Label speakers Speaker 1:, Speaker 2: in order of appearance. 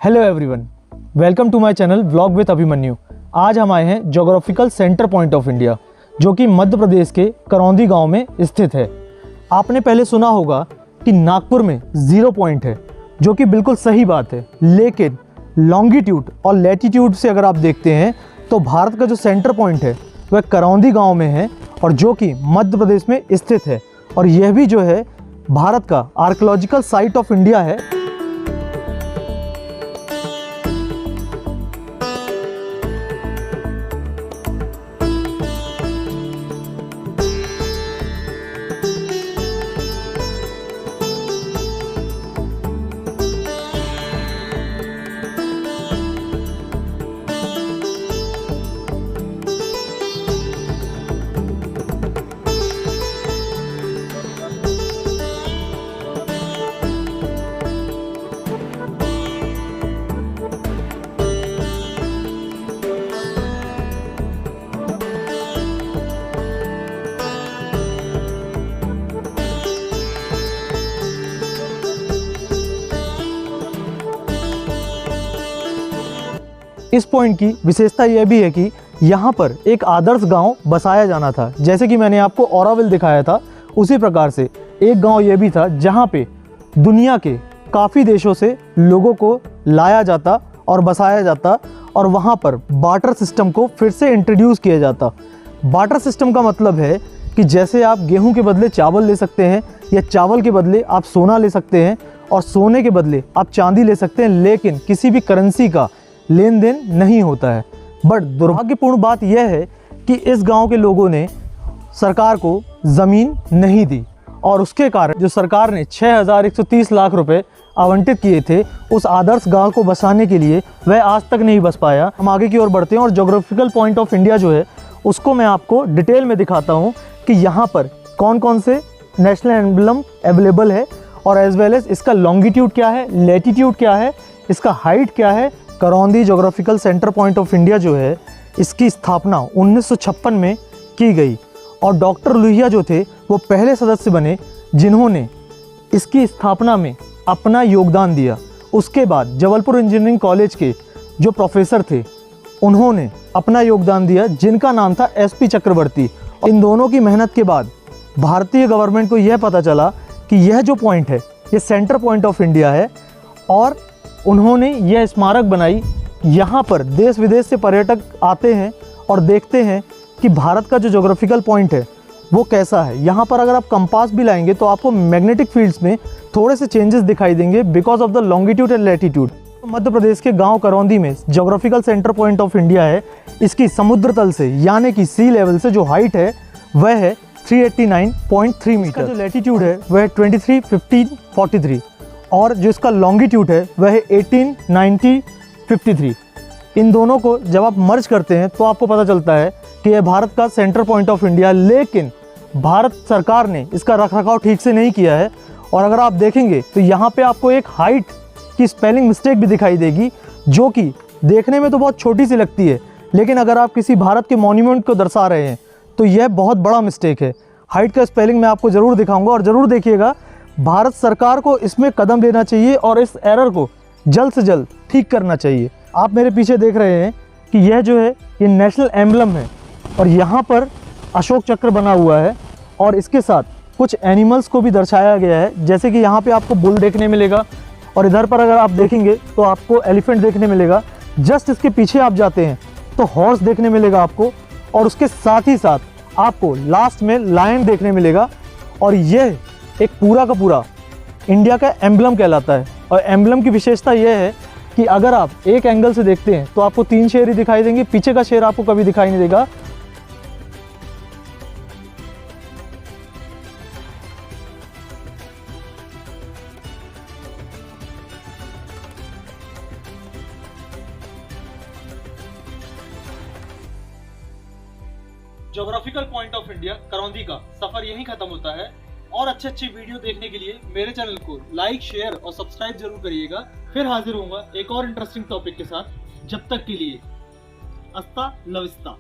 Speaker 1: Hello everyone, welcome to my channel vlog with Abhimanyu. आज हम आए हैं geographical centre point of India, जो कि मध्य प्रदेश के करौंदी गांव में स्थित है। आपने पहले सुना होगा कि नागपुर में 0 पॉइंट है, जो कि बिल्कुल सही बात है, लेकिन लॉन्गिट्यूड और लैटिट्यूड से अगर आप देखते हैं तो भारत का जो सेंटर पॉइंट है वह करौंदी गाँव में है, और जो कि मध्य प्रदेश में स्थित है। और यह भी जो है भारत का आर्कियोलॉजिकल साइट ऑफ इंडिया है। इस पॉइंट की विशेषता यह भी है कि यहाँ पर एक आदर्श गांव बसाया जाना था। जैसे कि मैंने आपको ऑरोविल दिखाया था, उसी प्रकार से एक गांव यह भी था जहाँ पे दुनिया के काफ़ी देशों से लोगों को लाया जाता और बसाया जाता, और वहाँ पर बार्टर सिस्टम को फिर से इंट्रोड्यूस किया जाता। बार्टर सिस्टम का मतलब है कि जैसे आप गेहूँ के बदले चावल ले सकते हैं, या चावल के बदले आप सोना ले सकते हैं, और सोने के बदले आप चांदी ले सकते हैं, लेकिन किसी भी करेंसी का लेन देन नहीं होता है। बट दुर्भाग्यपूर्ण बात यह है कि इस गांव के लोगों ने सरकार को ज़मीन नहीं दी, और उसके कारण जो सरकार ने 6130 लाख रुपए आवंटित किए थे उस आदर्श गांव को बसाने के लिए, वह आज तक नहीं बस पाया। हम आगे की ओर बढ़ते हैं और ज्योग्राफिकल पॉइंट ऑफ इंडिया जो है उसको मैं आपको डिटेल में दिखाता हूँ कि यहाँ पर कौन कौन से नेशनल एम्बलम अवेलेबल है, और एज वेल एज इसका लॉन्गिट्यूड क्या है, लैटिट्यूड क्या है, इसका हाइट क्या है। Karaundi geographical centre point of India जो है इसकी स्थापना 1956 में की गई, और डॉक्टर लोहिया जो थे वो पहले सदस्य बने जिन्होंने इसकी स्थापना में अपना योगदान दिया। उसके बाद जबलपुर इंजीनियरिंग कॉलेज के जो प्रोफेसर थे उन्होंने अपना योगदान दिया, जिनका नाम था SP चक्रवर्ती। इन दोनों की मेहनत के बाद भारतीय गवर्नमेंट को यह पता चला कि यह जो पॉइंट है ये सेंटर पॉइंट ऑफ इंडिया है, और उन्होंने यह स्मारक बनाई। यहाँ पर देश विदेश से पर्यटक आते हैं और देखते हैं कि भारत का जो ज्योग्राफिकल पॉइंट है वो कैसा है। यहाँ पर अगर आप कंपास भी लाएंगे तो आपको मैग्नेटिक फील्ड्स में थोड़े से चेंजेस दिखाई देंगे because of the longitude and latitude. Madhya Pradesh के गांव करौंदी में geographical centre point of India है। इसकी समुद्र तल से यानी कि सी लेवल से जो हाइट है वह है 389.3 मीटर। जो लैटिट्यूड है वह 231543, और जो इसका लॉन्गिट्यूड है वह है 189053। इन दोनों को जब आप मर्ज करते हैं तो आपको पता चलता है कि यह भारत का सेंटर पॉइंट ऑफ इंडिया, लेकिन भारत सरकार ने इसका रखरखाव ठीक से नहीं किया है। और अगर आप देखेंगे तो यहाँ पे आपको एक हाइट की स्पेलिंग मिस्टेक भी दिखाई देगी, जो कि देखने में तो बहुत छोटी सी लगती है, लेकिन अगर आप किसी भारत के मॉन्यूमेंट को दर्शा रहे हैं तो यह बहुत बड़ा मिस्टेक है। हाइट का स्पेलिंग मैं आपको ज़रूर दिखाऊँगा, और ज़रूर देखिएगा। भारत सरकार को इसमें कदम लेना चाहिए और इस एरर को जल्द से जल्द ठीक करना चाहिए। आप मेरे पीछे देख रहे हैं कि यह जो है ये नेशनल एम्बलम है, और यहाँ पर अशोक चक्र बना हुआ है, और इसके साथ कुछ एनिमल्स को भी दर्शाया गया है। जैसे कि यहाँ पे आपको बुल देखने मिलेगा, और इधर पर अगर आप देखेंगे तो आपको एलिफेंट देखने मिलेगा। जस्ट इसके पीछे आप जाते हैं तो हॉर्स देखने मिलेगा आपको, और उसके साथ ही साथ आपको लास्ट में लायन देखने मिलेगा। और यह एक पूरा का पूरा इंडिया का एम्बलम कहलाता है। और एम्बलम की विशेषता यह है कि अगर आप एक एंगल से देखते हैं तो आपको 3 शेर ही दिखाई देंगे, पीछे का शेर आपको कभी दिखाई नहीं देगा। Geographical point of India Karaundi का सफर यहीं खत्म होता है। और अच्छे वीडियो देखने के लिए मेरे चैनल को लाइक, शेयर और सब्सक्राइब जरूर करिएगा। फिर हाजिर होऊंगा एक और इंटरेस्टिंग टॉपिक के साथ। जब तक के लिए अस्ता लविस्ता।